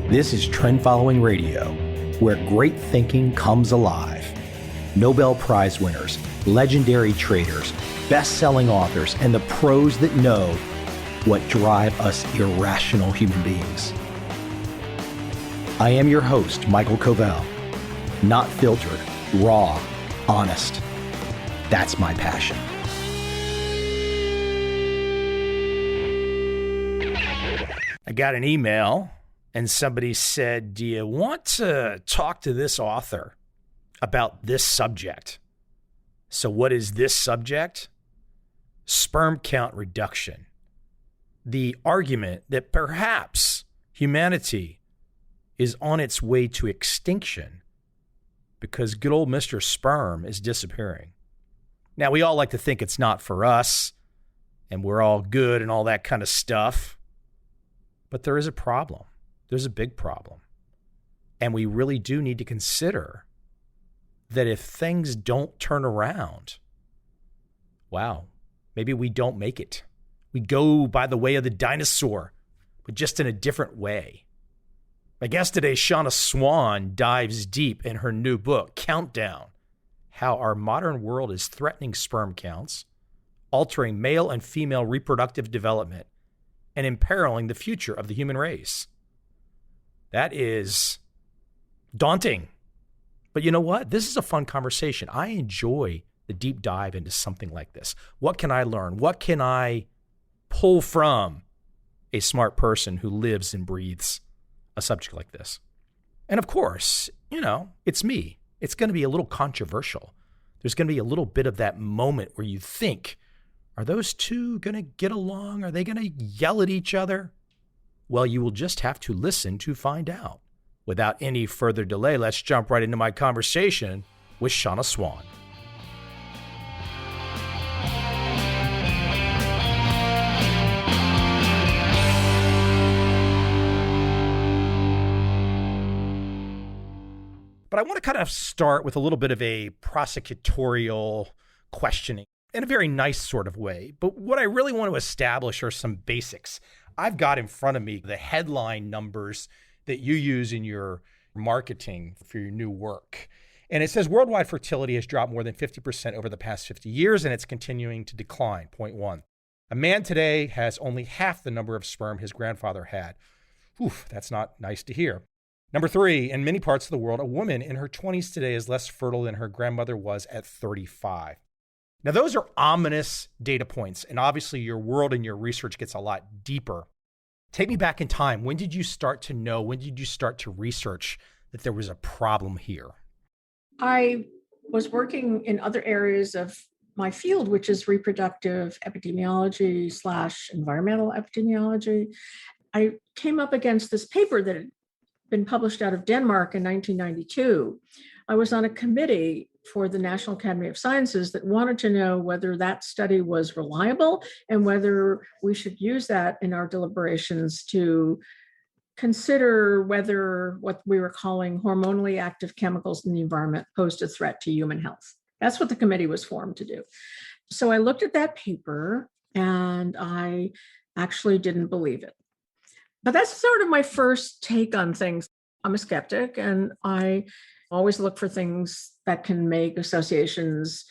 This is Trend Following Radio, where great thinking comes alive. Nobel Prize winners, legendary traders, best-selling authors, and the pros that know what drive us irrational human beings. I am your host, MICHAEL COVEL. Not filtered, raw, honest. That's my passion. I got an email and somebody said, do you want to talk to this author about this subject? So what is this subject? Sperm count reduction. The argument that perhaps humanity is on its way to extinction because good old Mr. Sperm is disappearing. Now, we all like to think it's not for us and we're all good and all that kind of stuff, but there is a problem. There's a big problem. And we really do need to consider that if things don't turn around, wow, maybe we don't make it. We go by the way of the dinosaur, but just in a different way. My guest today, Shanna Swan, dives deep in her new book, Countdown: How Our Modern World is Threatening Sperm Counts, Altering Male and Female Reproductive Development, and Imperiling the Future of the Human Race. That is daunting. But you know what? This is a fun conversation. I enjoy the deep dive into something like this. What can I learn? What can I pull from a smart person who lives and breathes a subject like this? And of course, it's me. It's going to be a little controversial. There's going to be a little bit of that moment where you think, are those two going to get along? Are they going to yell at each other? Well, you will just have to listen to find out. Without any further delay, let's jump right into my conversation with Shanna Swan. But I want to kind of start with a little bit of a prosecutorial questioning in a very nice sort of way. But what I really want to establish are some basics. I've got in front of me the headline numbers that you use in your marketing for your new work. And it says worldwide fertility has dropped more than 50% over the past 50 years, and it's continuing to decline. Point one. A man today has only half the number of sperm his grandfather had. Oof, that's not nice to hear. Number three, in many parts of the world, a woman in her 20s today is less fertile than her grandmother was at 35. Now, those are ominous data points, and obviously your world and your research gets a lot deeper. Take me back in time. When did you start to know, when did you start to research that there was a problem here? I was working in other areas of my field, which is reproductive epidemiology / environmental epidemiology. I came up against this paper that had been published out of Denmark in 1992. I was on a committee for the National Academy of Sciences that wanted to know whether that study was reliable and whether we should use that in our deliberations to consider whether what we were calling hormonally active chemicals in the environment posed a threat to human health. That's what the committee was formed to do. So I looked at that paper and I actually didn't believe it. But that's sort of my first take on things. I'm a skeptic and I always look for things that can make associations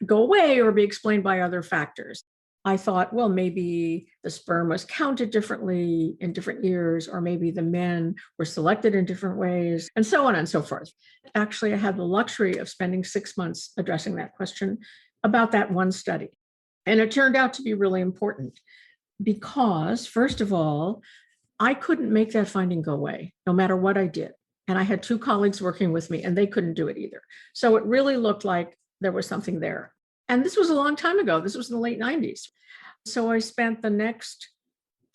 go away or be explained by other factors. I thought, well, maybe the sperm was counted differently in different years, or maybe the men were selected in different ways, and so on and so forth. Actually, I had the luxury of spending 6 months addressing that question about that one study. And it turned out to be really important because, first of all, I couldn't make that finding go away, no matter what I did. And I had two colleagues working with me, and they couldn't do it either. So it really looked like there was something there. And this was a long time ago. This was in the late 90s. So I spent the next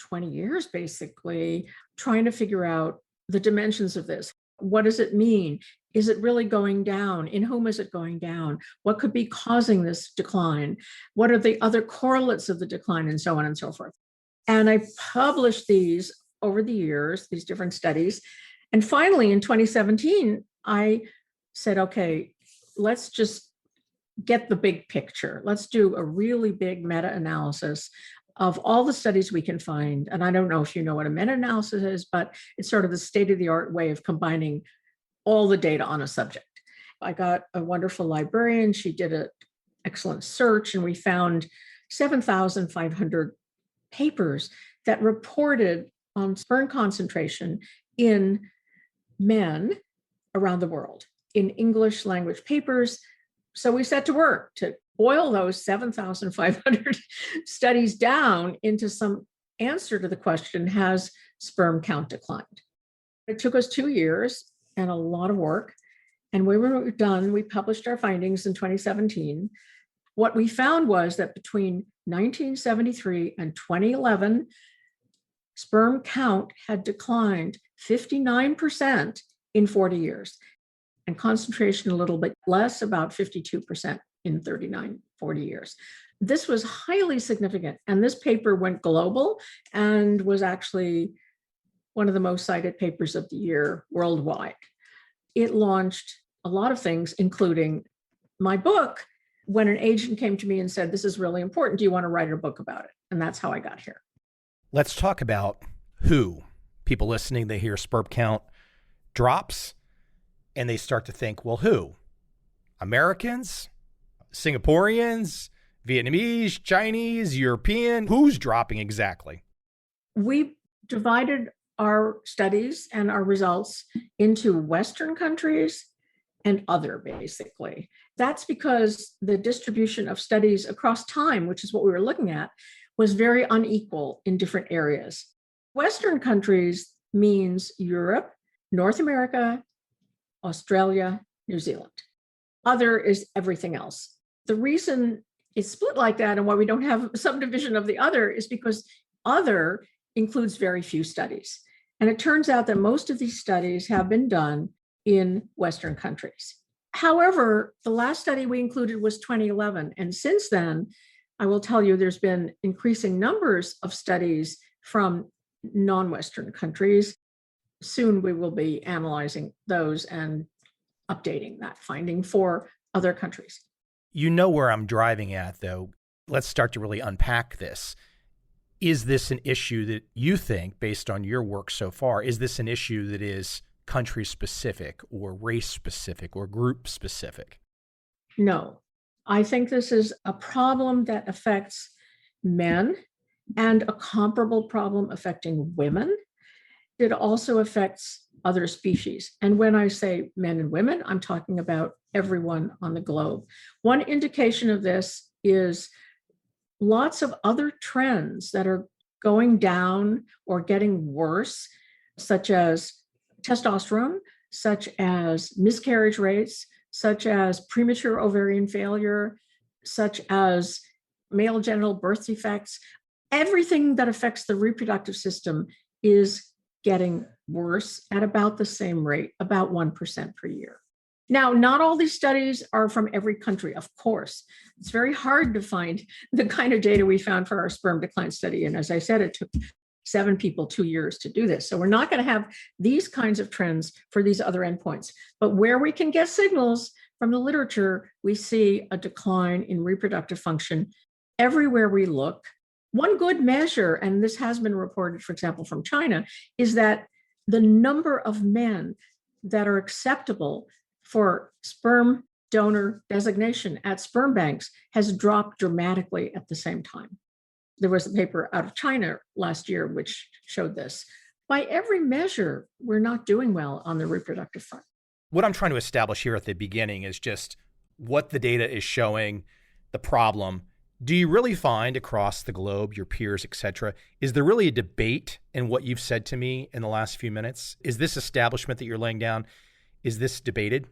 20 years, basically, trying to figure out the dimensions of this. What does it mean? Is it really going down? In whom is it going down? What could be causing this decline? What are the other correlates of the decline, and so on and so forth? And I published these over the years, these different studies. And finally, in 2017, I said, okay, let's just get the big picture. Let's do a really big meta-analysis of all the studies we can find. And I don't know if you know what a meta-analysis is, but it's sort of the state-of-the-art way of combining all the data on a subject. I got a wonderful librarian. She did an excellent search, and we found 7,500 papers that reported on sperm concentration in men around the world in English language papers. So we set to work to boil those 7,500 studies down into some answer to the question, has sperm count declined? It took us 2 years and a lot of work. And when we were done, we published our findings in 2017. What we found was that between 1973 and 2011, sperm count had declined 59% in 40 years, and concentration a little bit less, about 52% in 39, 40 years. This was highly significant. And this paper went global and was actually one of the most cited papers of the year worldwide. It launched a lot of things, including my book, when an agent came to me and said, this is really important. Do you want to write a book about it? And that's how I got here. Let's talk about who. People listening, they hear sperm count drops and they start to think, well, who? Americans? Singaporeans? Vietnamese? Chinese? European? Who's dropping exactly? We divided our studies and our results into Western countries and other, basically. That's because the distribution of studies across time, which is what we were looking at, was very unequal in different areas. Western countries means Europe, North America, Australia, New Zealand. Other is everything else. The reason it's split like that and why we don't have a subdivision of the other is because other includes very few studies. And it turns out that most of these studies have been done in Western countries. However, the last study we included was 2011. And since then, I will tell you, there's been increasing numbers of studies from non-Western countries. Soon we will be analyzing those and updating that finding for other countries. You know where I'm driving at, though. Let's start to really unpack this. Is this an issue that you think, based on your work so far, is this an issue that is country specific or race specific or group specific? No, I think this is a problem that affects men and a comparable problem affecting women. It also affects other species. And when I say men and women, I'm talking about everyone on the globe. One indication of this is lots of other trends that are going down or getting worse, such as testosterone, such as miscarriage rates, such as premature ovarian failure, such as male genital birth defects. Everything that affects the reproductive system is getting worse at about the same rate, about 1% per year. Now, not all these studies are from every country, of course. It's very hard to find the kind of data we found for our sperm decline study. And as I said, it took 7 people 2 years to do this. So we're not going to have these kinds of trends for these other endpoints. But where we can get signals from the literature, we see a decline in reproductive function everywhere we look. One good measure, and this has been reported, for example, from China, is that the number of men that are acceptable for sperm donor designation at sperm banks has dropped dramatically at the same time. There was a paper out of China last year which showed this. By every measure, we're not doing well on the reproductive front. What I'm trying to establish here at the beginning is just what the data is showing, the problem. Do you really find across the globe, your peers, et cetera, is there really a debate in what you've said to me in the last few minutes? Is this establishment that you're laying down, is this debated?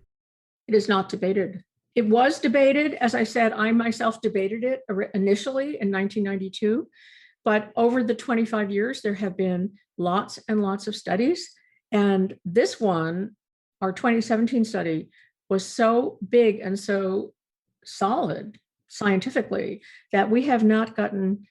It is not debated. It was debated. As I said, I myself debated it initially in 1992, but over the 25 years, there have been lots and lots of studies. And this one, our 2017 study, was so big and so solid scientifically that we have not gotten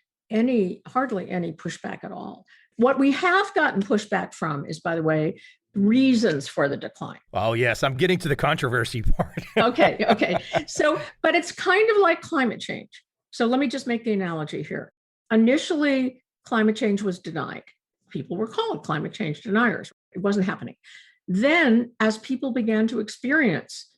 hardly any pushback at all. What we have gotten pushback from is, by the way, reasons for the decline. Oh, yes. I'm getting to the controversy part. Okay. So, but it's kind of like climate change. So let me just make the analogy here. Initially, climate change was denied. People were called climate change deniers. It wasn't happening. Then, as people began to experience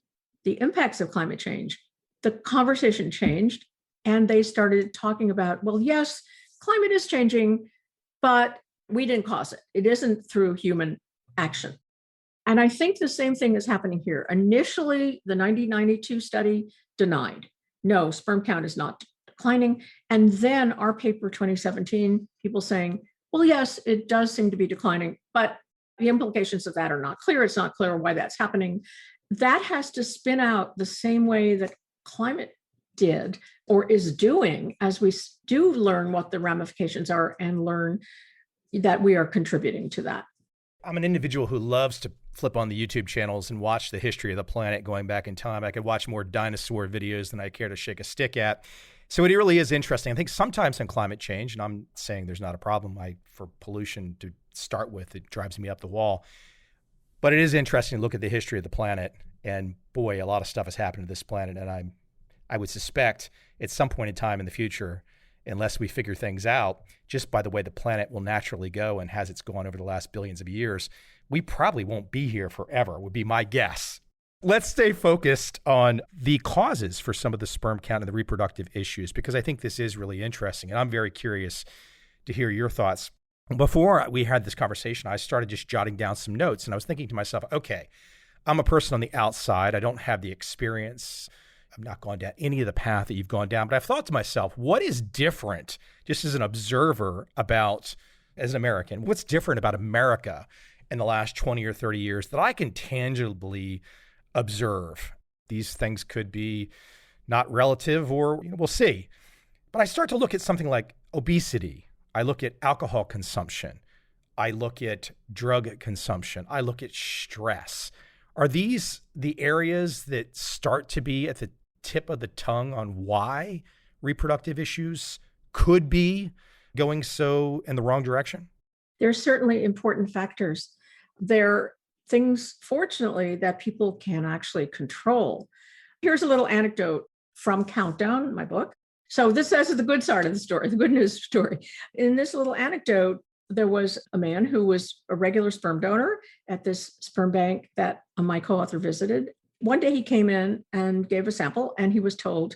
the impacts of climate change, the conversation changed and they started talking about, well, yes, climate is changing, but we didn't cause it. It isn't through human action. And I think the same thing is happening here. Initially, the 1992 study denied, no, sperm count is not declining. And then our paper 2017, people saying, well, yes, it does seem to be declining, but the implications of that are not clear. It's not clear why that's happening. That has to spin out the same way that climate did or is doing as we do learn what the ramifications are and learn that we are contributing to that. I'm an individual who loves to flip on the YouTube channels and watch the history of the planet going back in time. I could watch more dinosaur videos than I care to shake a stick at. So it really is interesting. I think sometimes in climate change, and I'm saying there's not a problem for pollution to start with, it drives me up the wall. But it is interesting to look at the history of the planet. And boy, a lot of stuff has happened to this planet. And I would suspect at some point in time in the future, unless we figure things out, just by the way the planet will naturally go and has it's gone over the last billions of years, we probably won't be here forever, would be my guess. Let's stay focused on the causes for some of the sperm count and the reproductive issues, because I think this is really interesting. And I'm very curious to hear your thoughts. Before we had this conversation, I started just jotting down some notes, and I was thinking to myself, okay, I'm a person on the outside. I don't have the experience. I've not gone down any of the path that you've gone down, but I've thought to myself, what is different, just as an observer as an American, what's different about America in the last 20 or 30 years that I can tangibly observe? These things could be not relative or we'll see. But I start to look at something like obesity. I look at alcohol consumption. I look at drug consumption. I look at stress. Are these the areas that start to be at the tip of the tongue on why reproductive issues could be going so in the wrong direction? They're certainly important factors. They're things, fortunately, that people can actually control. Here's a little anecdote from Countdown, my book. So this is the good side of the story, the good news story. In this little anecdote, there was a man who was a regular sperm donor at this sperm bank that my co-author visited. One day he came in and gave a sample, and he was told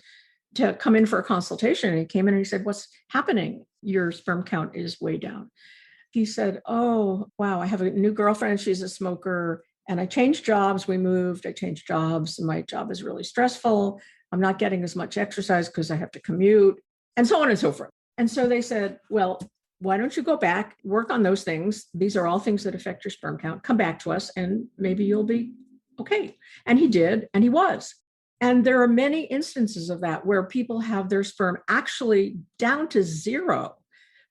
to come in for a consultation. And he came in and he said, "What's happening? Your sperm count is way down." He said, "Oh, wow, I have a new girlfriend. She's a smoker. And I changed jobs. We moved. I changed jobs. My job is really stressful. I'm not getting as much exercise because I have to commute," and so on and so forth. And so they said, "Well, why don't you go back, work on those things? These are all things that affect your sperm count. Come back to us and maybe you'll be okay." And he did, and he was. And there are many instances of that where people have their sperm actually down to zero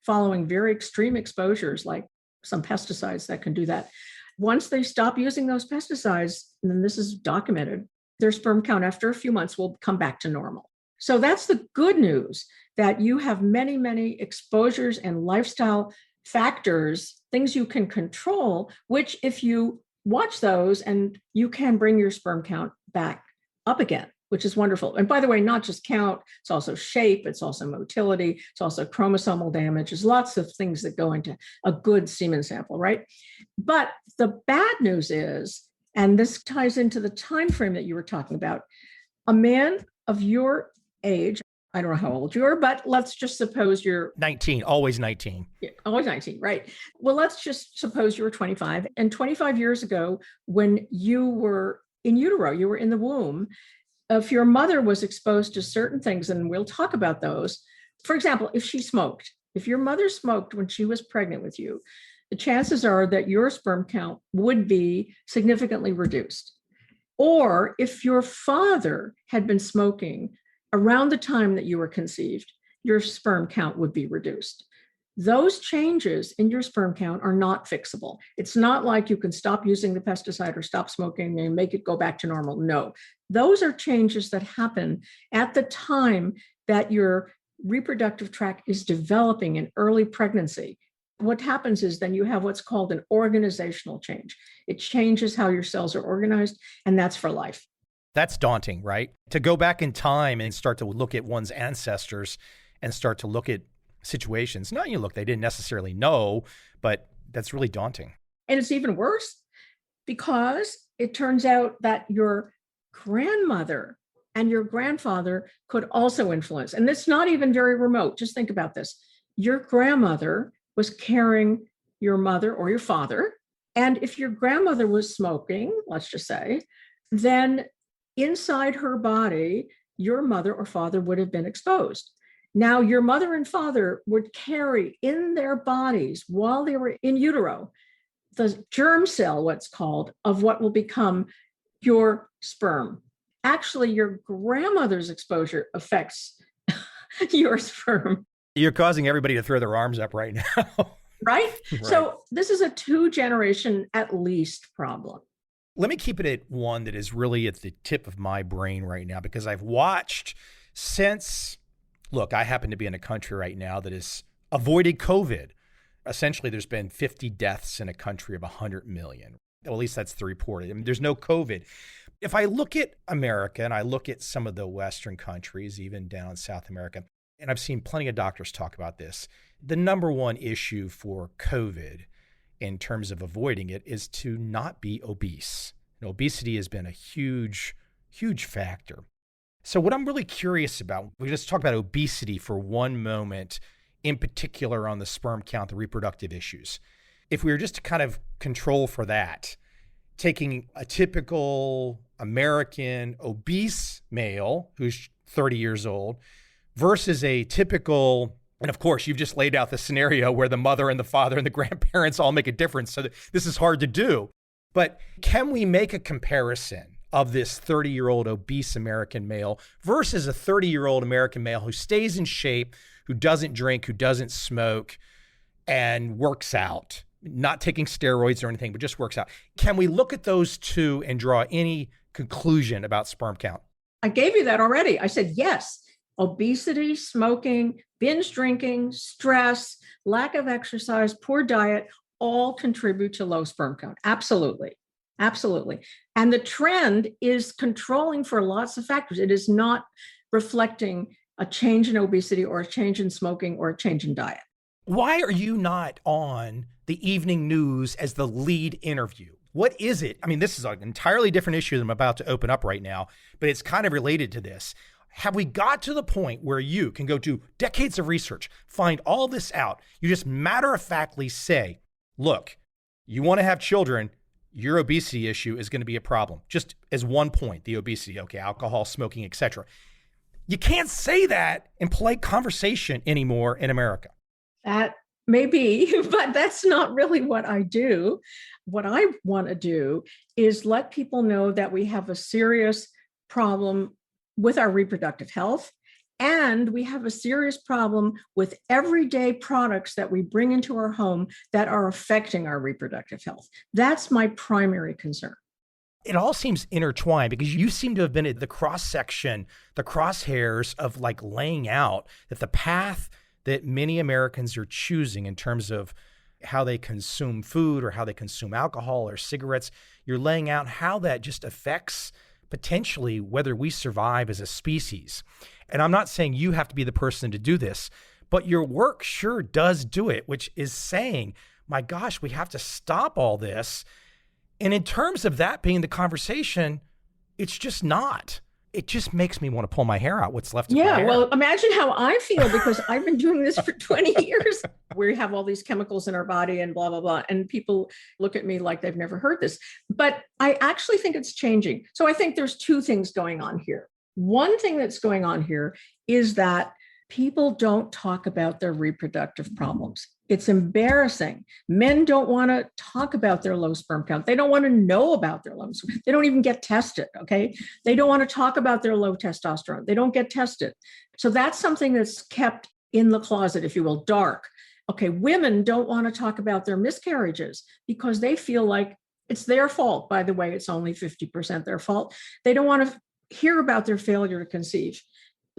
following very extreme exposures like some pesticides that can do that. Once they stop using those pesticides, and then this is documented, their sperm count after a few months will come back to normal. So that's the good news, that you have many, many exposures and lifestyle factors, things you can control, which if you watch those, and you can bring your sperm count back up again, which is wonderful. And by the way, not just count, it's also shape, it's also motility, it's also chromosomal damage. There's lots of things that go into a good semen sample, right? But the bad news is, and this ties into the time frame that you were talking about, a man of your age, I don't know how old you are, but let's just suppose you're 19, always 19. Yeah, always 19, right? Well, let's just suppose you were 25. And 25 years ago, when you were in utero, you were in the womb, if your mother was exposed to certain things, and we'll talk about those. For example, if she smoked, if your mother smoked when she was pregnant with you, the chances are that your sperm count would be significantly reduced. Or if your father had been smoking around the time that you were conceived, your sperm count would be reduced. Those changes in your sperm count are not fixable. It's not like you can stop using the pesticide or stop smoking and make it go back to normal. No, those are changes that happen at the time that your reproductive tract is developing in early pregnancy. What happens is then you have what's called an organizational change. It changes how your cells are organized, and that's for life. That's daunting, right? To go back in time and start to look at one's ancestors and start to look at situations. No, look, they didn't necessarily know, but that's really daunting. And it's even worse because it turns out that your grandmother and your grandfather could also influence. And it's not even very remote. Just think about this. Your grandmother was carrying your mother or your father. And if your grandmother was smoking, let's just say, then inside her body, your mother or father would have been exposed. Now, your mother and father would carry in their bodies while they were in utero the germ cell, what's called, of what will become your sperm. Actually, your grandmother's exposure affects your sperm. You're causing everybody to throw their arms up right now. Right? So this is a 2-generation at least problem. Let me keep it at one that is really at the tip of my brain right now, because I've watched since, look, I happen to be in a country right now that has avoided COVID. Essentially, there's been 50 deaths in a country of 100 million. Well, at least that's the reported. I mean, there's no COVID. If I look at America and I look at some of the Western countries, even down in South America, and I've seen plenty of doctors talk about this, the number one issue for COVID in terms of avoiding it is to not be obese. And obesity has been a huge, huge factor. So what I'm really curious about, we just talk about obesity for one moment, in particular on the sperm count, the reproductive issues. If we were just to kind of control for that, taking a typical American obese male who's 30 years old versus a typical, and of course, you've just laid out the scenario where the mother and the father and the grandparents all make a difference. So this is hard to do. But can we make a comparison of this 30-year-old obese American male versus a 30-year-old American male who stays in shape, who doesn't drink, who doesn't smoke, and works out, not taking steroids or anything, but just works out? Can we look at those two and draw any conclusion about sperm count? I gave you that already. I said, yes, obesity, smoking, binge drinking, stress, lack of exercise, poor diet, all contribute to low sperm count. Absolutely. Absolutely. And the trend is controlling for lots of factors. It is not reflecting a change in obesity or a change in smoking or a change in diet. Why are you not on the evening news as the lead interview? What is it? I mean, this is an entirely different issue that I'm about to open up right now, but it's kind of related to this. Have we got to the point where you can go do decades of research, find all this out? You just matter-of-factly say, look, you want to have children, your obesity issue is going to be a problem. Just as one point, the obesity, okay, alcohol, smoking, etc. You can't say that in polite conversation anymore in America. That may be, but that's not really what I do. What I want to do is let people know that we have a serious problem with our reproductive health, and we have a serious problem with everyday products that we bring into our home that are affecting our reproductive health. That's my primary concern. It all seems intertwined because you seem to have been at the cross-section, the crosshairs of like laying out that the path that many Americans are choosing in terms of how they consume food or how they consume alcohol or cigarettes, you're laying out how that just affects potentially whether we survive as a species. And I'm not saying you have to be the person to do this, but your work sure does do it, which is saying, my gosh, we have to stop all this. And in terms of that being the conversation, it's just not. It just makes me want to pull my hair out, what's left of my hair. Yeah, well, imagine how I feel because I've been doing this for 20 years. We have all these chemicals in our body and blah, blah, blah. And people look at me like they've never heard this. But I actually think it's changing. So I think there's two things going on here. One thing that's going on here is that people don't talk about their reproductive problems. It's embarrassing. Men don't want to talk about their low sperm count. They don't want to know about their low sperm. They don't even get tested, okay? They don't want to talk about their low testosterone. They don't get tested. So that's something that's kept in the closet, if you will, dark. Okay, women don't want to talk about their miscarriages because they feel like it's their fault. By the way, it's only 50% their fault. They don't want to hear about their failure to conceive.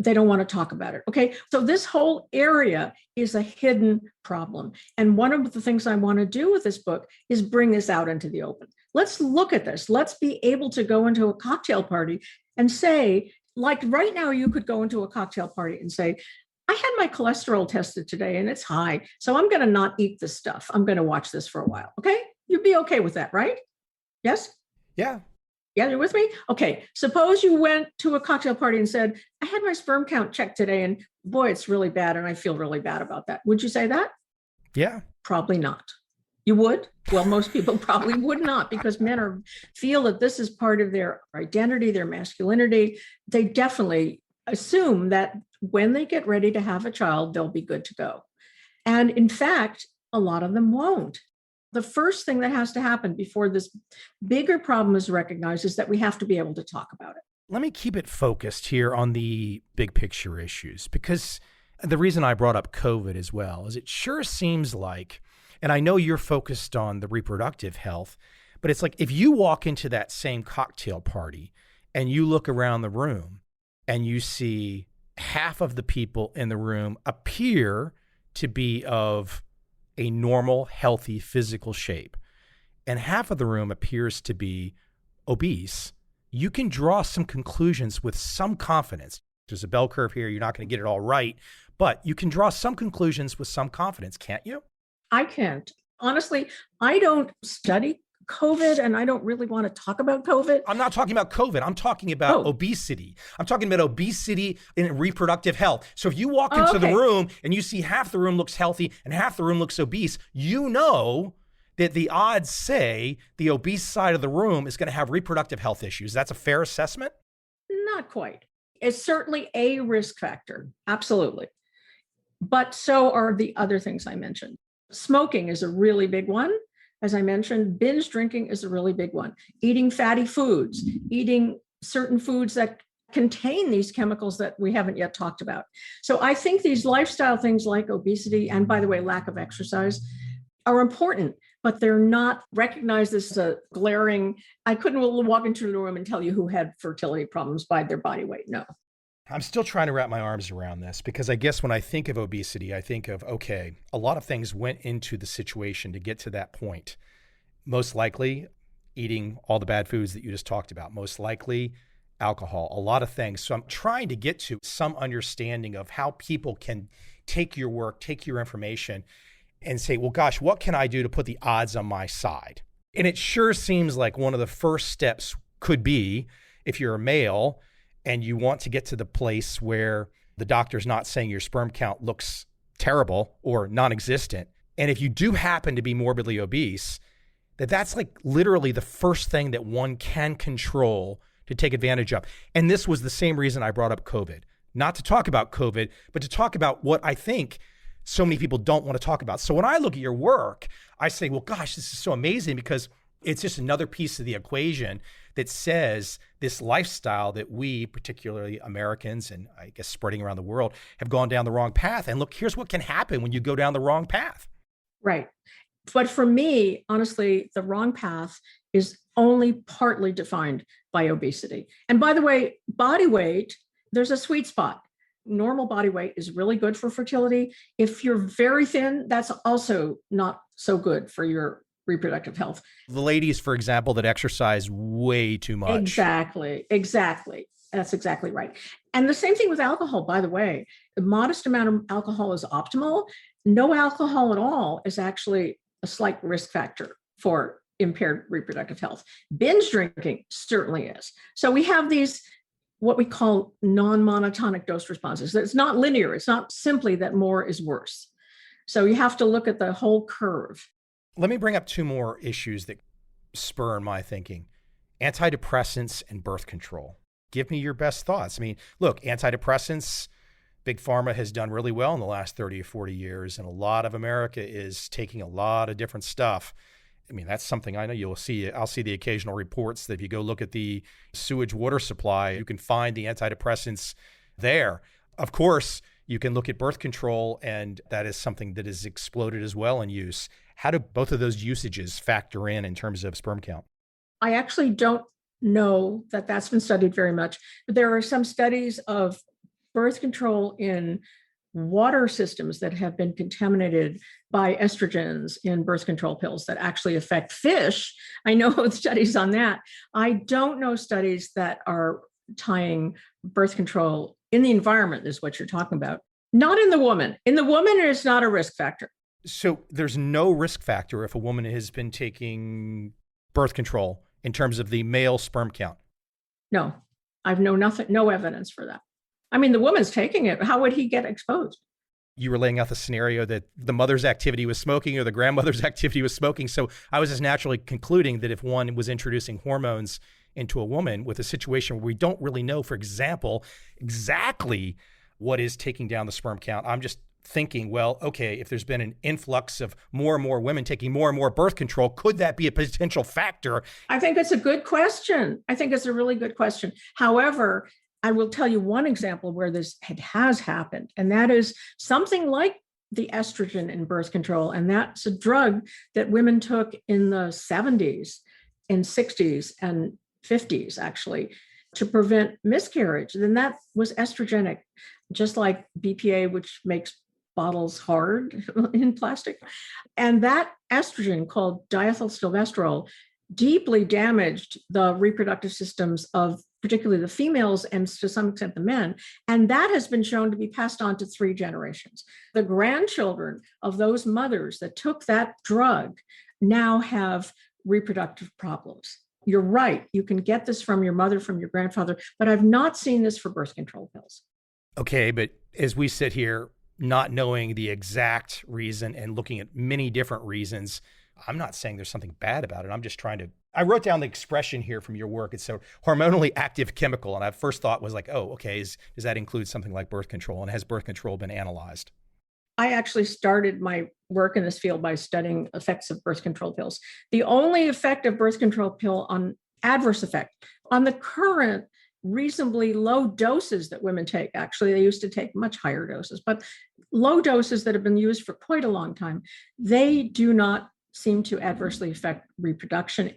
They don't want to talk about it. Okay. So this whole area is a hidden problem. And one of the things I want to do with this book is bring this out into the open. Let's look at this. Let's be able to go into a cocktail party and say, like right now, you could go into a cocktail party and say, I had my cholesterol tested today and it's high. So I'm going to not eat this stuff. I'm going to watch this for a while. Okay. You'd be okay with that, right? Yes? Yeah. Yeah, you're with me? Okay. Suppose you went to a cocktail party and said, I had my sperm count checked today and boy, it's really bad. And I feel really bad about that. Would you say that? Yeah. Probably not. You would? Well, most people probably would not, because men feel that this is part of their identity, their masculinity. They definitely assume that when they get ready to have a child, they'll be good to go. And in fact, a lot of them won't. The first thing that has to happen before this bigger problem is recognized is that we have to be able to talk about it. Let me keep it focused here on the big picture issues, because the reason I brought up COVID as well is it sure seems like, and I know you're focused on the reproductive health, but it's like if you walk into that same cocktail party and you look around the room and you see half of the people in the room appear to be of a normal, healthy physical shape, and half of the room appears to be obese, you can draw some conclusions with some confidence. There's a bell curve here. You're not going to get it all right, but you can draw some conclusions with some confidence, can't you? I can't. Honestly, I don't study COVID and I don't really want to talk about COVID. I'm not talking about COVID. I'm talking about obesity. I'm talking about obesity in reproductive health. So if you walk into the room and you see half the room looks healthy and half the room looks obese, you know that the odds say the obese side of the room is going to have reproductive health issues. That's a fair assessment? Not quite. It's certainly a risk factor. Absolutely. But so are the other things I mentioned. Smoking is a really big one. As I mentioned, binge drinking is a really big one. Eating fatty foods, eating certain foods that contain these chemicals that we haven't yet talked about. So I think these lifestyle things like obesity, and by the way, lack of exercise, are important, but they're not recognized as a glaring, I couldn't walk into the room and tell you who had fertility problems by their body weight. No. I'm still trying to wrap my arms around this, because I guess when I think of obesity, I think of, okay, a lot of things went into the situation to get to that point. Most likely eating all the bad foods that you just talked about, most likely alcohol, a lot of things. So I'm trying to get to some understanding of how people can take your work, take your information and say, well, gosh, what can I do to put the odds on my side? And it sure seems like one of the first steps could be, if you're a male and you want to get to the place where the doctor's not saying your sperm count looks terrible or non-existent, and if you do happen to be morbidly obese, that's like literally the first thing that one can control to take advantage of. And this was the same reason I brought up COVID. Not to talk about COVID, but to talk about what I think so many people don't want to talk about. So when I look at your work, I say, well, gosh, this is so amazing, because it's just another piece of the equation that says this lifestyle that we, particularly Americans, and I guess spreading around the world, have gone down the wrong path. And look, here's what can happen when you go down the wrong path. Right. But for me, honestly, the wrong path is only partly defined by obesity. And by the way, body weight, there's a sweet spot. Normal body weight is really good for fertility. If you're very thin, that's also not so good for your reproductive health. The ladies, for example, that exercise way too much. Exactly. That's exactly right. And the same thing with alcohol, by the way. A modest amount of alcohol is optimal. No alcohol at all is actually a slight risk factor for impaired reproductive health. Binge drinking certainly is. So we have these, what we call non-monotonic dose responses. It's not linear. It's not simply that more is worse. So you have to look at the whole curve. Let me bring up two more issues that spur my thinking. Antidepressants and birth control. Give me your best thoughts. I mean, look, antidepressants, Big Pharma has done really well in the last 30 or 40 years, and a lot of America is taking a lot of different stuff. I mean, that's something I know you'll see. I'll see the occasional reports that if you go look at the sewage water supply, you can find the antidepressants there. Of course, you can look at birth control, and that is something that has exploded as well in use. How do both of those usages factor in terms of sperm count? I actually don't know that that's been studied very much, but there are some studies of birth control in water systems that have been contaminated by estrogens in birth control pills that actually affect fish. I know studies on that. I don't know studies that are tying birth control in the environment, is what you're talking about, Not in the woman. In the woman, it's not a risk factor. So there's no risk factor if a woman has been taking birth control in terms of the male sperm count? No, I've no evidence for that. I mean, the woman's taking it. How would he get exposed? You were laying out the scenario that the mother's activity was smoking or the grandmother's activity was smoking. So I was just naturally concluding that if one was introducing hormones into a woman with a situation where we don't really know, for example, exactly what is taking down the sperm count, I'm just thinking, well, okay, if there's been an influx of more and more women taking more and more birth control, could that be a potential factor? I think it's a good question. I think it's a really good question. However, I will tell you one example where this has happened, and that is something like the estrogen in birth control. And that's a drug that women took in the 70s and 60s and 50s, actually, to prevent miscarriage. Then that was estrogenic, just like BPA, which makes bottles hard in plastic. And that estrogen, called diethylstilbestrol, deeply damaged the reproductive systems of particularly the females and to some extent the men. And that has been shown to be passed on to 3 generations. The grandchildren of those mothers that took that drug now have reproductive problems. You're right. You can get this from your mother, from your grandfather, but I've not seen this for birth control pills. Okay, but as we sit here, not knowing the exact reason and looking at many different reasons, I'm not saying there's something bad about it. I'm just trying to, I wrote down the expression here from your work. It's a hormonally active chemical. And I first thought was like, oh, okay, does that include something like birth control? And has birth control been analyzed? I actually started my work in this field by studying effects of birth control pills. The only effect of birth control pill on adverse effect on the current reasonably low doses that women take. Actually, they used to take much higher doses, but low doses that have been used for quite a long time, they do not seem to adversely affect reproduction.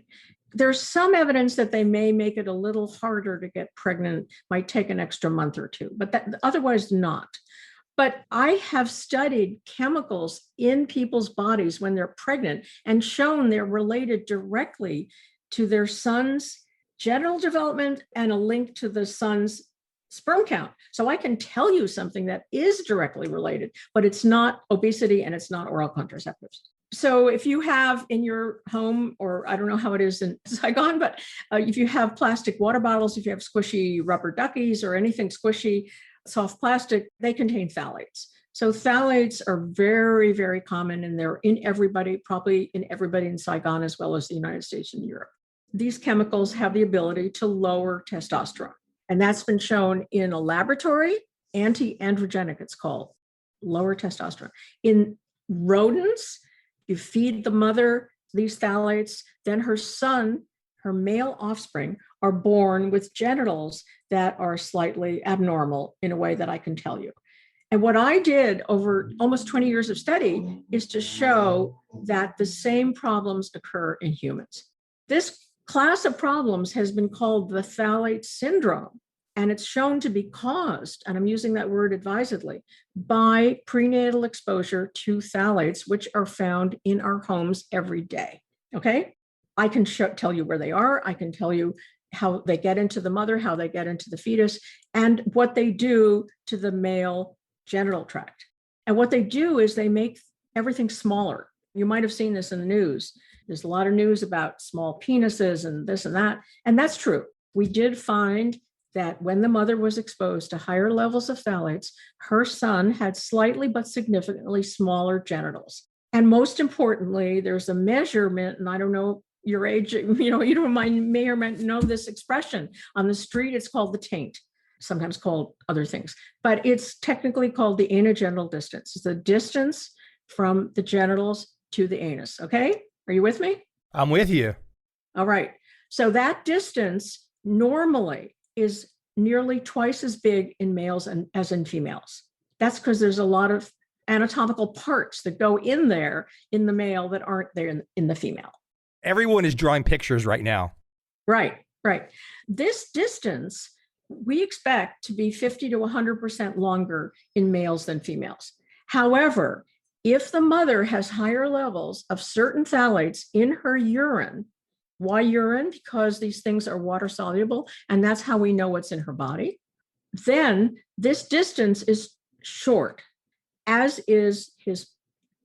There's some evidence that they may make it a little harder to get pregnant, might take an extra month or 2, but that otherwise not. But I have studied chemicals in people's bodies when they're pregnant and shown they're related directly to their son's genital development and a link to the son's sperm count. So I can tell you something that is directly related, but it's not obesity and it's not oral contraceptives. So if you have in your home, or I don't know how it is in Saigon, but if you have plastic water bottles, if you have squishy rubber duckies or anything squishy, soft plastic, they contain phthalates. So phthalates are very, very common, and they're in everybody, probably in everybody in Saigon, as well as the United States and Europe. These chemicals have the ability to lower testosterone. And that's been shown in a laboratory, anti-androgenic, it's called, lower testosterone. In rodents, you feed the mother these phthalates, then her son, her male offspring, are born with genitals that are slightly abnormal in a way that I can tell you. And what I did over almost 20 years of study is to show that the same problems occur in humans. This class of problems has been called the phthalate syndrome, and it's shown to be caused, and I'm using that word advisedly, by prenatal exposure to phthalates, which are found in our homes every day. Okay? I can tell you where they are. I can tell you how they get into the mother, how they get into the fetus, and what they do to the male genital tract. And what they do is they make everything smaller. You might have seen this in the news. There's a lot of news about small penises and this and that. And that's true. We did find that when the mother was exposed to higher levels of phthalates, her son had slightly but significantly smaller genitals. And most importantly, there's a measurement, and I don't know your age, you don't may or may know this expression. On the street, it's called the taint, sometimes called other things, but it's technically called the anogenital distance. It's the distance from the genitals to the anus. Okay? Are you with me? I'm with you. All right. So that distance normally is nearly twice as big in males as in females. That's because there's a lot of anatomical parts that go in there in the male that aren't there in the female. Everyone is drawing pictures right now. Right. This distance we expect to be 50 to 100% longer in males than females. However, if the mother has higher levels of certain phthalates in her urine, why urine? Because these things are water soluble, and that's how we know what's in her body. Then this distance is short, as is his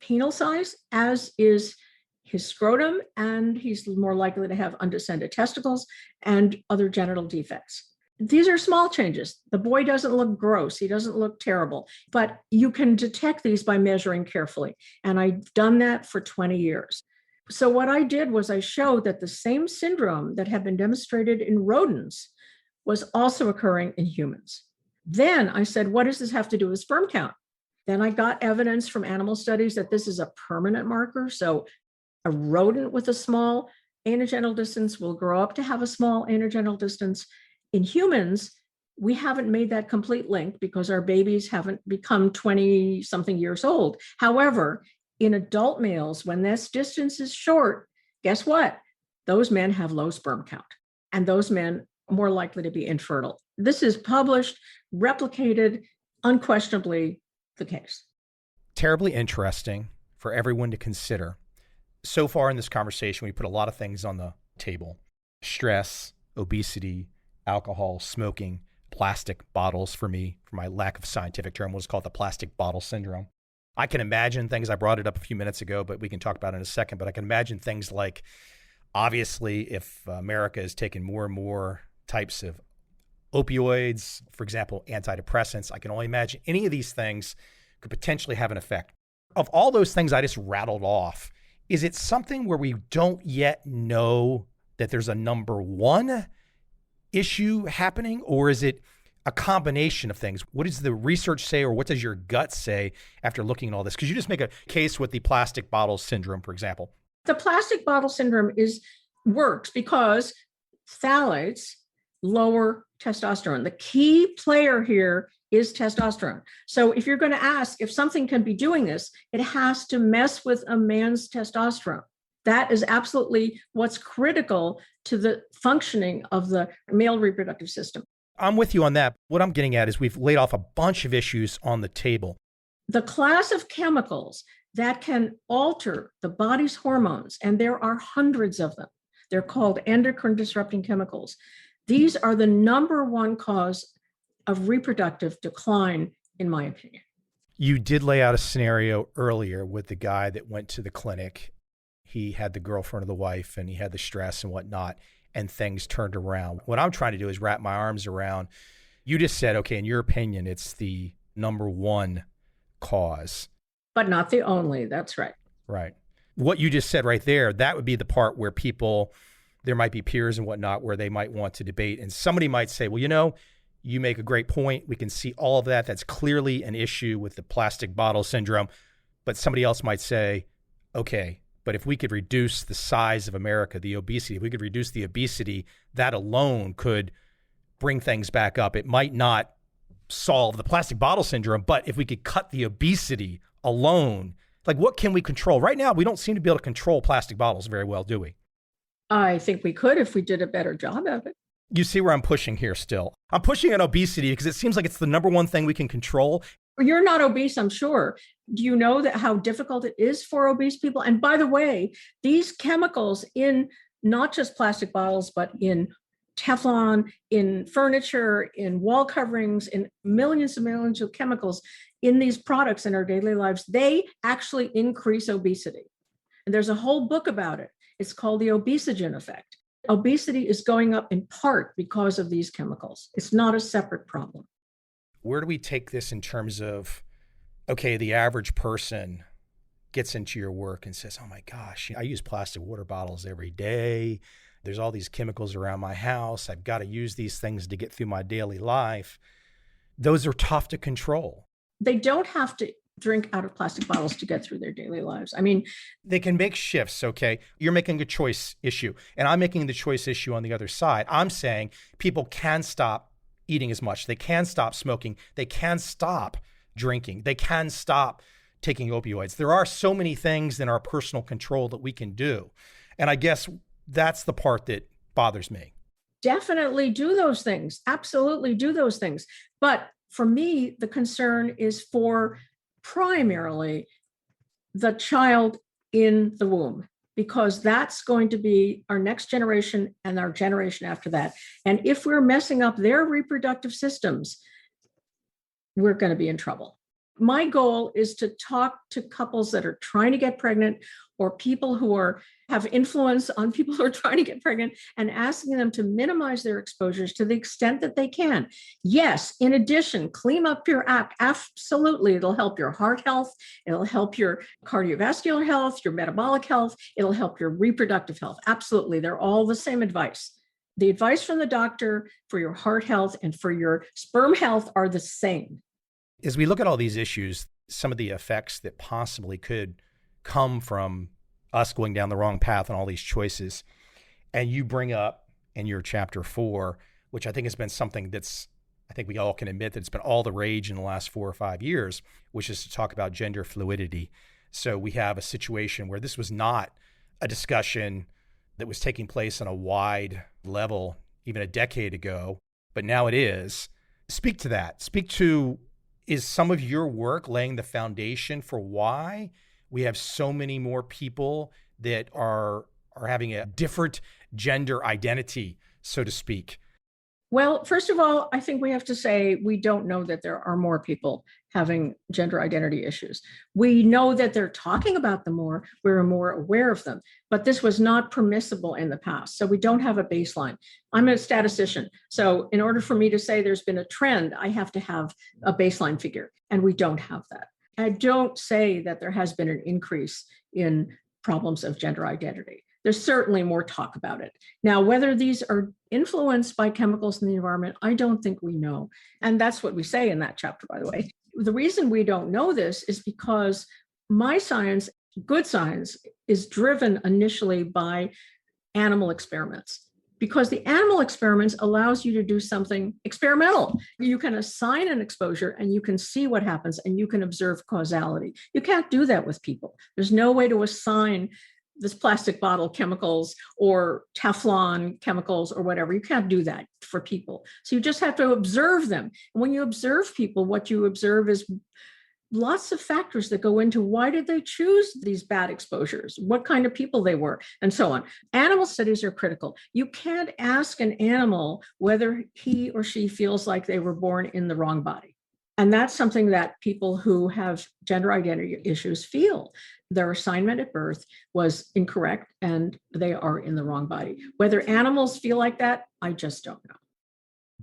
penile size, as is his scrotum, and he's more likely to have undescended testicles and other genital defects. These are small changes. The boy doesn't look gross. He doesn't look terrible, but you can detect these by measuring carefully. And I've done that for 20 years. So what I did was I showed that the same syndrome that had been demonstrated in rodents was also occurring in humans. Then I said, what does this have to do with sperm count? Then I got evidence from animal studies that this is a permanent marker. So a rodent with a small anogenital distance will grow up to have a small anogenital distance. In humans, we haven't made that complete link because our babies haven't become 20 something years old. However, in adult males, when this distance is short, guess what? Those men have low sperm count, and those men are more likely to be infertile. This is published, replicated, unquestionably the case. Terribly interesting for everyone to consider. So far in this conversation, we put a lot of things on the table: stress, obesity, alcohol, smoking, plastic bottles. For me, for my lack of scientific term, what's called the plastic bottle syndrome. I can imagine things, I brought it up a few minutes ago, but we can talk about it in a second, but I can imagine things like, obviously, if America is taking more and more types of opioids, for example, antidepressants, I can only imagine any of these things could potentially have an effect. Of all those things I just rattled off, is it something where we don't yet know that there's a number one issue happening, or is it a combination of things? What does the research say, or what does your gut say after looking at all this? Because you just make a case with the plastic bottle syndrome, for example. The plastic bottle syndrome works because phthalates lower testosterone. The key player here is testosterone. So if you're going to ask if something can be doing this, it has to mess with a man's testosterone. That is absolutely what's critical to the functioning of the male reproductive system. I'm with you on that. What I'm getting at is we've laid off a bunch of issues on the table. The class of chemicals that can alter the body's hormones, and there are hundreds of them, they're called endocrine disrupting chemicals. These are the number one cause of reproductive decline, in my opinion. You did lay out a scenario earlier with the guy that went to the clinic. He had the girlfriend or the wife, and he had the stress and whatnot, and things turned around. What I'm trying to do is wrap my arms around. You just said, okay, in your opinion, it's the number one cause. But not the only, that's right. Right. What you just said right there, that would be the part where people, there might be peers and whatnot, where they might want to debate. And somebody might say, well, you make a great point. We can see all of that. That's clearly an issue with the plastic bottle syndrome. But somebody else might say, okay, but if we could reduce the size of America, the obesity, if we could reduce the obesity, that alone could bring things back up. It might not solve the plastic bottle syndrome, but if we could cut the obesity alone, like what can we control? Right now, we don't seem to be able to control plastic bottles very well, do we? I think we could if we did a better job of it. You see where I'm pushing here still. I'm pushing on obesity because it seems like it's the number one thing we can control. You're not obese, I'm sure. Do you know that how difficult it is for obese people? And by the way, these chemicals in not just plastic bottles, but in Teflon, in furniture, in wall coverings, in millions of chemicals in these products in our daily lives, they actually increase obesity. And there's a whole book about it. It's called the obesogen effect. Obesity is going up in part because of these chemicals. It's not a separate problem. Where do we take this in terms of, okay, the average person gets into your work and says, oh my gosh, I use plastic water bottles every day. There's all these chemicals around my house. I've got to use these things to get through my daily life. Those are tough to control. They don't have to drink out of plastic bottles to get through their daily lives. I mean, they can make shifts, okay? You're making a choice issue, and I'm making the choice issue on the other side. I'm saying people can stop eating as much. They can stop smoking. They can stop drinking. They can stop taking opioids. There are so many things in our personal control that we can do. And I guess that's the part that bothers me. Definitely do those things. Absolutely do those things. But for me, the concern is for primarily the child in the womb, because that's going to be our next generation and our generation after that. And if we're messing up their reproductive systems, we're going to be in trouble. My goal is to talk to couples that are trying to get pregnant or people who have influence on people who are trying to get pregnant and asking them to minimize their exposures to the extent that they can. Yes, in addition, clean up your act. Absolutely, it'll help your heart health. It'll help your cardiovascular health, your metabolic health. It'll help your reproductive health. Absolutely, they're all the same advice. The advice from the doctor for your heart health and for your sperm health are the same. As we look at all these issues, some of the effects that possibly could come from us going down the wrong path on all these choices, and you bring up in your chapter 4, which I think has been something I think we all can admit that it's been all the rage in the last 4 or 5 years, which is to talk about gender fluidity. So we have a situation where this was not a discussion that was taking place on a wide level even a decade ago, but now it is. Speak to that. Speak to, is some of your work laying the foundation for why we have so many more people that are having a different gender identity, so to speak? Well, first of all, I think we have to say we don't know that there are more people having gender identity issues. We know that they're talking about them more. We're more aware of them, but this was not permissible in the past. So we don't have a baseline. I'm a statistician. So in order for me to say there's been a trend, I have to have a baseline figure, and we don't have that. I don't say that there has been an increase in problems of gender identity. There's certainly more talk about it. Now, whether these are influenced by chemicals in the environment, I don't think we know. And that's what we say in that chapter, by the way. The reason we don't know this is because my science, good science, is driven initially by animal experiments. Because the animal experiments allows you to do something experimental. You can assign an exposure and you can see what happens and you can observe causality. You can't do that with people. There's no way to assign this plastic bottle chemicals or Teflon chemicals or whatever. You can't do that for people. So you just have to observe them. And when you observe people, what you observe is lots of factors that go into why did they choose these bad exposures, what kind of people they were, and so on. Animal studies are critical. You can't ask an animal whether he or she feels like they were born in the wrong body. And that's something that people who have gender identity issues feel. Their assignment at birth was incorrect and they are in the wrong body. Whether animals feel like that, I just don't know.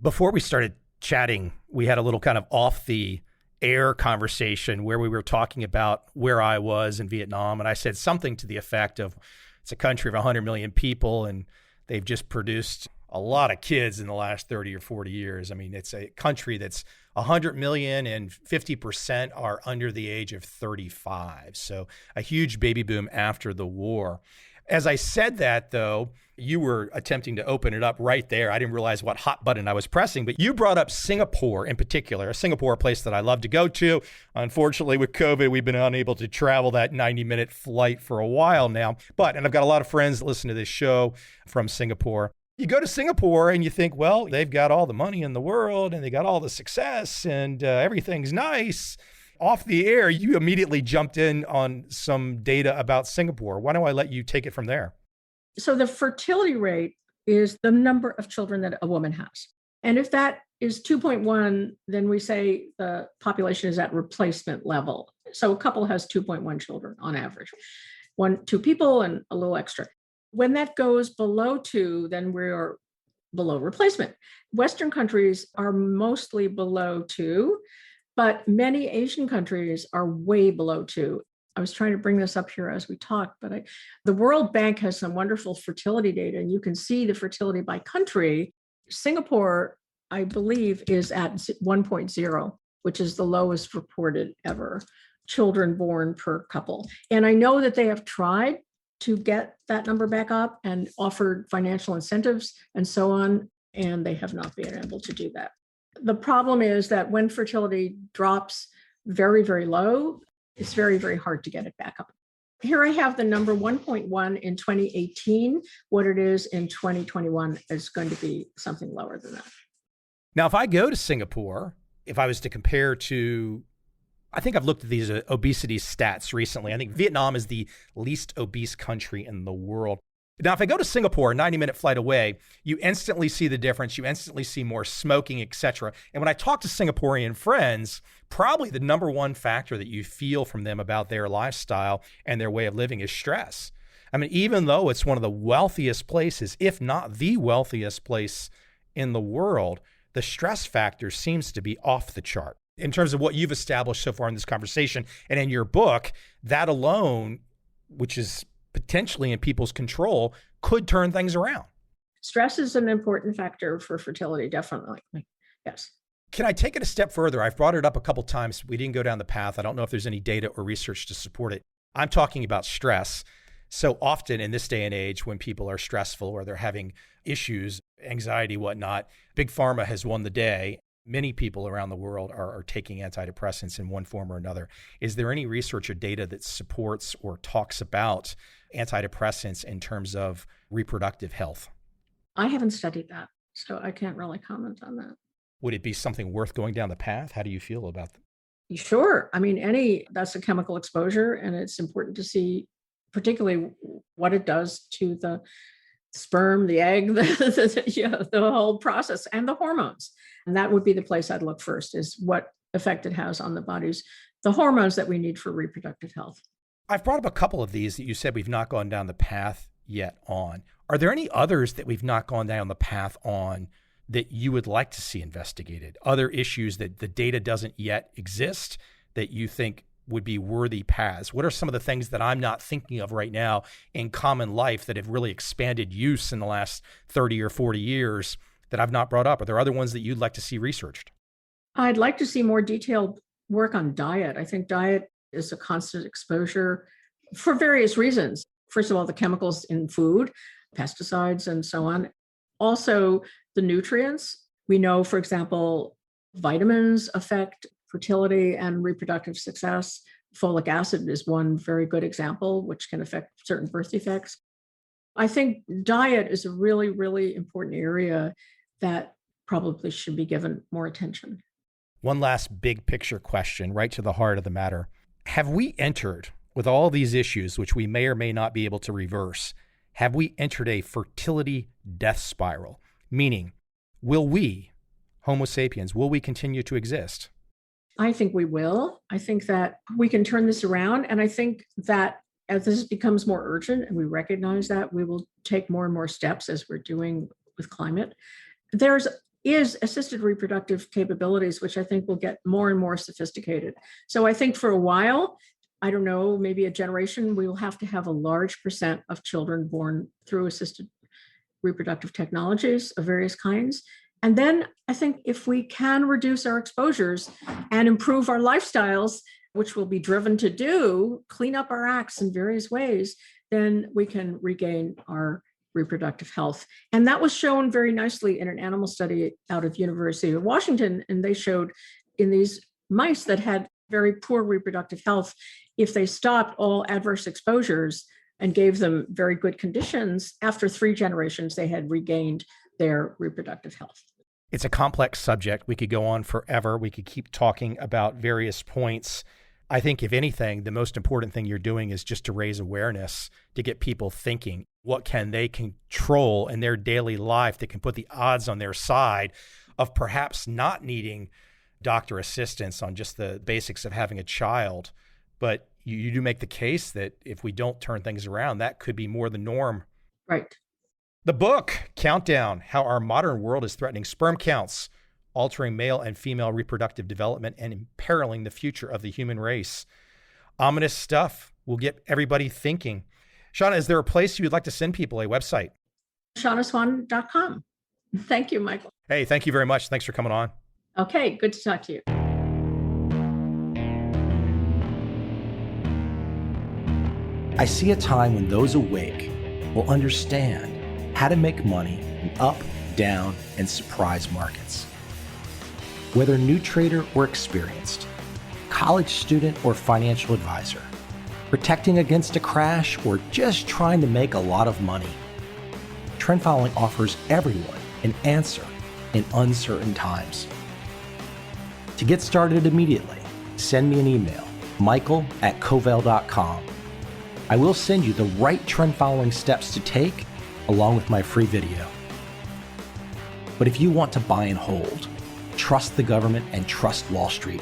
Before we started chatting, we had a little kind of off the air conversation where we were talking about where I was in Vietnam. And I said something to the effect of, it's a country of 100 million people and they've just produced a lot of kids in the last 30 or 40 years. I mean, it's a country that's 100 million and 50% are under the age of 35. So a huge baby boom after the war. As I said that, though, you were attempting to open it up right there. I didn't realize what hot button I was pressing, but you brought up Singapore in particular. Singapore, a place that I love to go to. Unfortunately, with COVID, we've been unable to travel that 90-minute flight for a while now. And I've got a lot of friends that listen to this show from Singapore. You go to Singapore and you think, well, they've got all the money in the world and they got all the success and everything's nice. Off the air, you immediately jumped in on some data about Singapore. Why don't I let you take it from there? So the fertility rate is the number of children that a woman has. And if that is 2.1, then we say the population is at replacement level. So a couple has 2.1 children on average, 2 people and a little extra. When that goes below 2, then we're below replacement. Western countries are mostly below 2, but many Asian countries are way below 2. I was trying to bring this up here as we talked, but the World Bank has some wonderful fertility data, and you can see the fertility by country. Singapore, I believe, is at 1.0, which is the lowest reported ever children born per couple. And I know that they have tried to get that number back up and offered financial incentives and so on, and they have not been able to do that. The problem is that when fertility drops very, very low, it's very, very hard to get it back up. Here I have the number 1.1 in 2018. What it is in 2021 is going to be something lower than that. Now, if I go to Singapore, if I was to compare to, I think I've looked at these obesity stats recently. I think Vietnam is the least obese country in the world. Now, if I go to Singapore, a 90-minute flight away, you instantly see the difference. You instantly see more smoking, etc. And when I talk to Singaporean friends, probably the number one factor that you feel from them about their lifestyle and their way of living is stress. I mean, even though it's one of the wealthiest places, if not the wealthiest place in the world, the stress factor seems to be off the chart. In terms of what you've established so far in this conversation and in your book, that alone, which is potentially in people's control, could turn things around. Stress is an important factor for fertility, definitely. Yes. Can I take it a step further? I've brought it up a couple times. We didn't go down the path. I don't know if there's any data or research to support it. I'm talking about stress. So often in this day and age, when people are stressful or they're having issues, anxiety, whatnot, Big Pharma has won the day. Many people around the world are taking antidepressants in one form or another. Is there any research or data that supports or talks about antidepressants in terms of reproductive health? I haven't studied that, so I can't really comment on that. Would it be something worth going down the path? How do you feel about that? Sure. I mean, that's a chemical exposure, and it's important to see particularly what it does to the sperm, the egg, the whole process, and the hormones. And that would be the place I'd look first, is what effect it has on the body's, the hormones that we need for reproductive health. I've brought up a couple of these that you said we've not gone down the path yet on. Are there any others that we've not gone down the path on that you would like to see investigated? Other issues that the data doesn't yet exist that you think would be worthy paths? What are some of the things that I'm not thinking of right now in common life that have really expanded use in the last 30 or 40 years that I've not brought up? Are there other ones that you'd like to see researched? I'd like to see more detailed work on diet. I think diet is a constant exposure for various reasons. First of all, the chemicals in food, pesticides and so on. Also, the nutrients. We know, for example, vitamins affect fertility and reproductive success. Folic acid is one very good example, which can affect certain birth defects. I think diet is a really, really important area that probably should be given more attention. One last big picture question, right to the heart of the matter. Have we entered, with all these issues, which we may or may not be able to reverse, have we entered a fertility death spiral? Meaning, will we, Homo sapiens, will we continue to exist? I think we will. I think that we can turn this around. And I think that as this becomes more urgent and we recognize that, we will take more and more steps, as we're doing with climate. Is assisted reproductive capabilities, which I think will get more and more sophisticated. So I think for a while, I don't know, maybe a generation, we will have to have a large percent of children born through assisted reproductive technologies of various kinds. And then I think if we can reduce our exposures and improve our lifestyles, which we'll be driven to do, clean up our acts in various ways, then we can regain our reproductive health. And that was shown very nicely in an animal study out of University of Washington. And they showed in these mice that had very poor reproductive health, if they stopped all adverse exposures and gave them very good conditions, after 3 generations, they had regained their reproductive health. It's a complex subject. We could go on forever. We could keep talking about various points. I think, if anything, the most important thing you're doing is just to raise awareness, to get people thinking, what can they control in their daily life that can put the odds on their side of perhaps not needing doctor assistance on just the basics of having a child. But you do make the case that if we don't turn things around, that could be more the norm. Right. The book, Countdown, How Our Modern World is Threatening Sperm Counts, Altering Male and Female Reproductive Development, and Imperiling the Future of the Human Race. Ominous stuff will get everybody thinking. Shanna, is there a place you would like to send people, a website? shannaswan.com. Thank you, Michael. Hey, thank you very much. Thanks for coming on. Okay, good to talk to you. I see a time when those awake will understand how to make money in up, down, and surprise markets. Whether new trader or experienced, college student or financial advisor, protecting against a crash or just trying to make a lot of money, Trend Following offers everyone an answer in uncertain times. To get started immediately, send me an email, michael@covel.com, I will send you the right trend following steps to take along with my free video. But if you want to buy and hold, trust the government and trust Wall Street,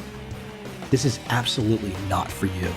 this is absolutely not for you.